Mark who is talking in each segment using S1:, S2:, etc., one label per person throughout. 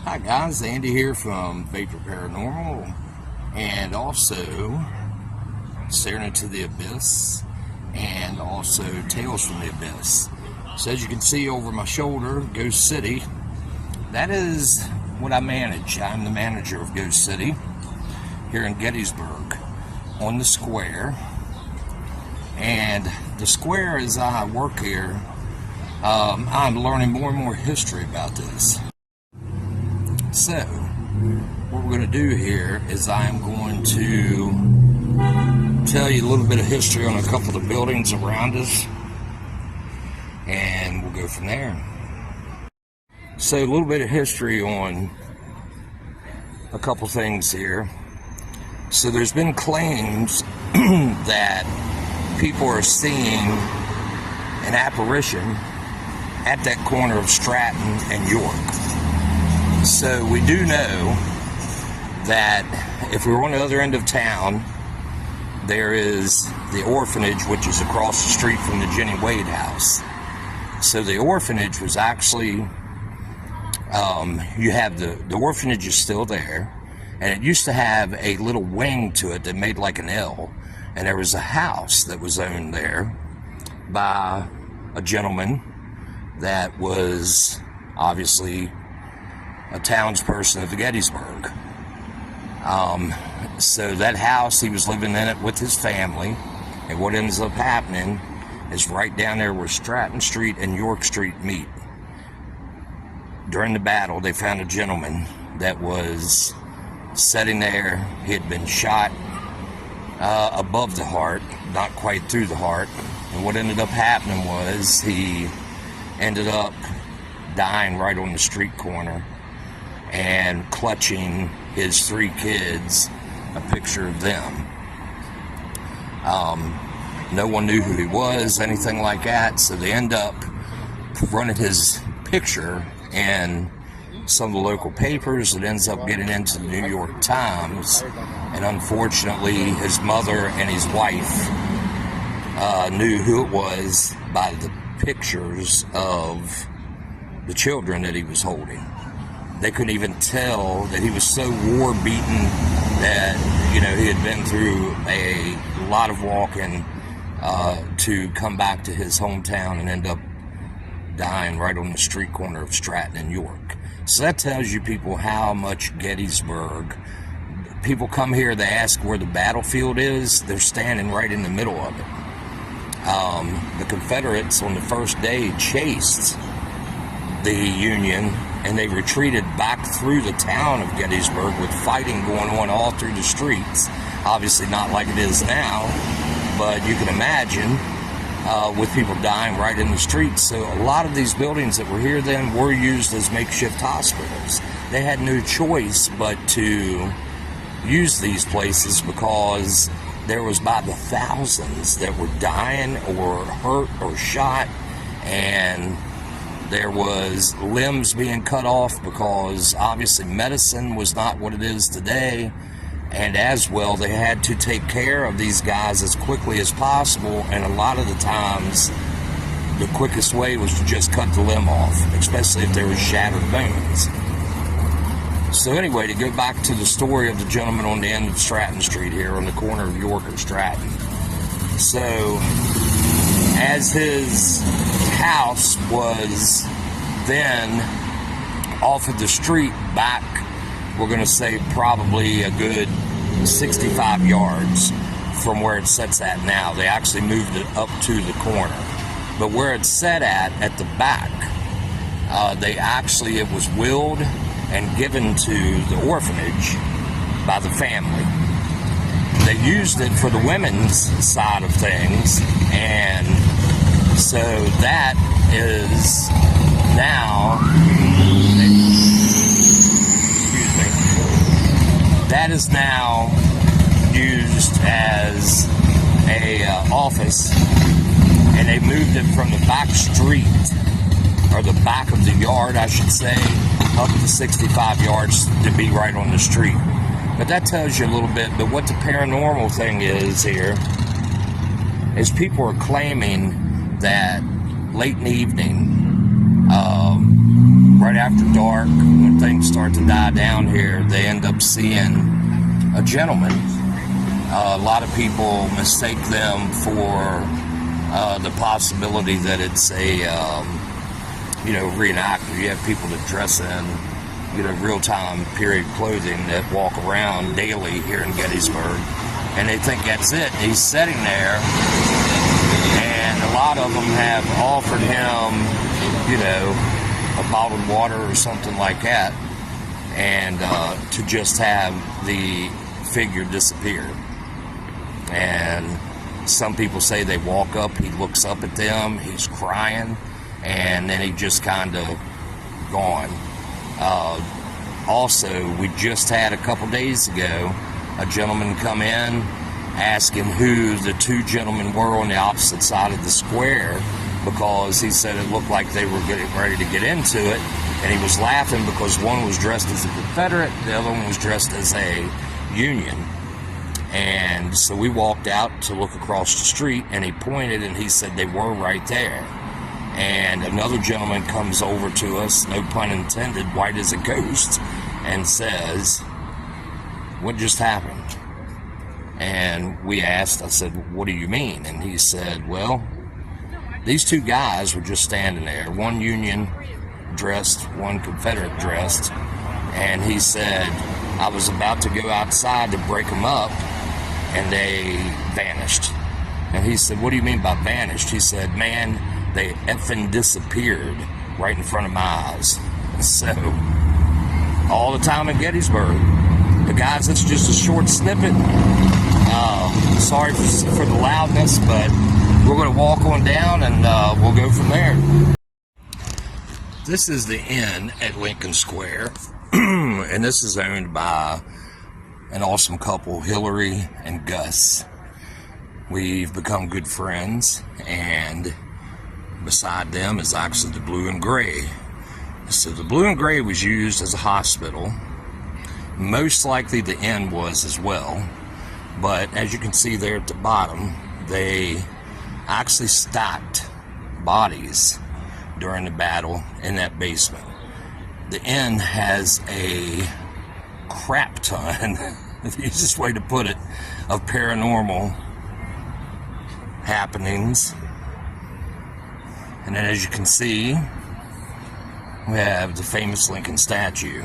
S1: Hi guys, Andy here from Vapor Paranormal and also Staring into the Abyss and also Tales from the Abyss. So as you can see over my shoulder, Ghost City, that is what I manage. I'm the manager of Ghost City here in Gettysburg on the square. And the square, as I work here, I'm learning more and more history about this. So, what we're going to do here is I'm going to tell you a little bit of history on a couple of the buildings around us, and we'll go from there. So, a little bit of history on a couple things here. So, there's been claims that people are seeing an apparition at that corner of Stratton and York. So we do know that if we're on the other end of town, there is the orphanage, which is across the street from the Jenny Wade house. So the orphanage was actually, you have the orphanage is still there, and it used to have a little wing to it that made like an L, and there was a house that was owned there by a gentleman that was obviously a townsperson of Gettysburg. So that house, he was living in it with his family, and what ends up happening is right down there where Stratton Street and York Street meet. During the battle, they found a gentleman that was sitting there. He had been shot above the heart, not quite through the heart, and what ended up happening was he ended up dying right on the street corner and clutching his 3 kids, a picture of them. No one knew who he was, anything like that, so they end up running his picture in some of the local papers. It ends up getting into the New York Times, and unfortunately his mother and his wife knew who it was by the pictures of the children that he was holding. They couldn't even tell that he was so war-beaten that, you know, he had been through a lot of walking to come back to his hometown and end up dying right on the street corner of Stratton and York. So that tells you people how much Gettysburg, people come here, they ask where the battlefield is, they're standing right in the middle of it. The Confederates on the first day chased the Union, and they retreated back through the town of Gettysburg with fighting going on all through the streets. Obviously not like it is now, but you can imagine with people dying right in the streets. So a lot of these buildings that were here then were used as makeshift hospitals. They had no choice but to use these places because there was by the thousands that were dying or hurt or shot, and there was limbs being cut off because obviously medicine was not what it is today, and as well they had to take care of these guys as quickly as possible, and a lot of the times the quickest way was to just cut the limb off, especially if there was shattered bones. So anyway, to go back to the story of the gentleman on the end of Stratton Street here on the corner of York and Stratton. So as his house was then off of the street back, we're going to say probably a good 65 yards from where it sits at now. They actually moved it up to the corner. But where it's set at the back, it was willed and given to the orphanage by the family. They used it for the women's side of things, and so that is now, that is now used as a office, and they moved it from the back street, or the back of the yard, I should say, up to 65 yards to be right on the street. But that tells you a little bit. But what the paranormal thing is here is people are claiming that late in the evening, right after dark, when things start to die down here, they end up seeing a gentleman. A lot of people mistake them for the possibility that it's a, reenactor. You have people that dress in, real-time period clothing that walk around daily here in Gettysburg, and they think that's it. He's sitting there, and a lot of them have offered him, a bottled water or something like that, and to just have the figure disappear. And some people say they walk up, he looks up at them, he's crying, and then he just kind of gone. Also, we just had a couple days ago a gentleman come in asking who the two gentlemen were on the opposite side of the square, because he said it looked like they were getting ready to get into it, and he was laughing because one was dressed as a Confederate, the other one was dressed as a Union. And so we walked out to look across the street, and he pointed, and he said they were right there. And another gentleman comes over to us, no pun intended, white as a ghost, and says, "What just happened?" And we asked, I said, "What do you mean?" And he said, "Well, these two guys were just standing there, one Union dressed, one Confederate dressed," and he said, "I was about to go outside to break them up, and they vanished." And he said, "What do you mean by vanished?" He said, "Man, they effing disappeared right in front of my eyes." So, all the time in Gettysburg. But guys, it's just a short snippet. Sorry for the loudness, but we're going to walk on down and we'll go from there. This is the inn at Lincoln Square, and this is owned by an awesome couple, Hillary and Gus. We've become good friends, and beside them is actually the blue and gray. So the blue and gray was used as a hospital. Most likely the inn was as well, but as you can see there at the bottom, they actually stacked bodies during the battle in that basement. The inn has a crap ton, the easiest way to put it, of paranormal happenings. And then as you can see, we have the famous Lincoln statue.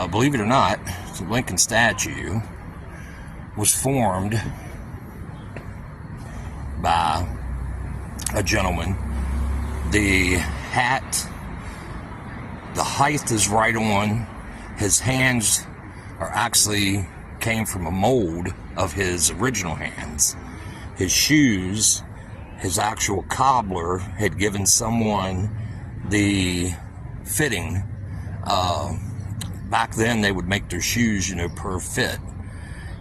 S1: Believe it or not, the Lincoln statue was formed by a gentleman. The hat, the height is right on. His hands are actually came from a mold of his original hands. His shoes, his actual cobbler had given someone the fitting. Back then they would make their shoes, per fit.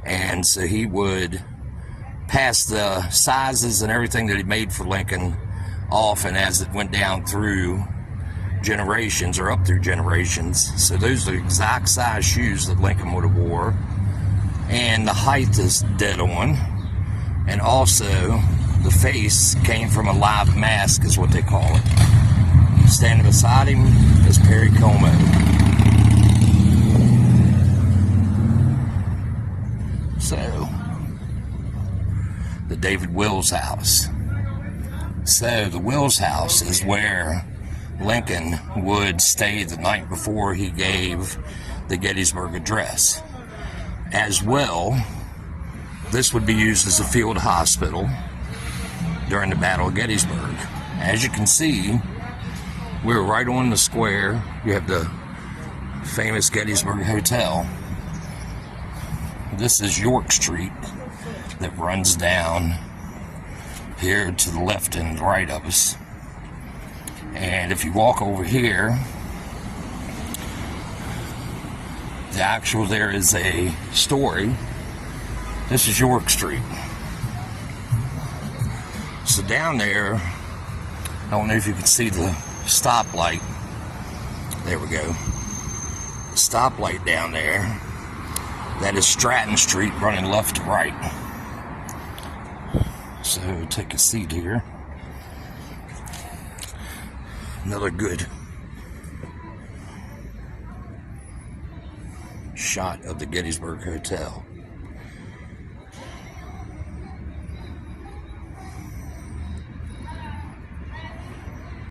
S1: And so he would pass the sizes and everything that he made for Lincoln off, and as it went down through generations, or up through generations, so those are the exact size shoes that Lincoln would have wore. And the height is dead on. And also, the face came from a live mask, is what they call it. Standing beside him is Perry Como. So, the David Wills house. So, the Wills house is where Lincoln would stay the night before he gave the Gettysburg Address. As well, this would be used as a field hospital during the Battle of Gettysburg. As you can see, we're right on the square. You have the famous Gettysburg Hotel. This is York Street that runs down here to the left and right of us. And if you walk over here, the actual there is a story. This is York Street. So down there, I don't know if you can see the stoplight. There we go. The stoplight down there. That is Stratton Street running left to right. So take a seat here. Another good shot of the Gettysburg Hotel.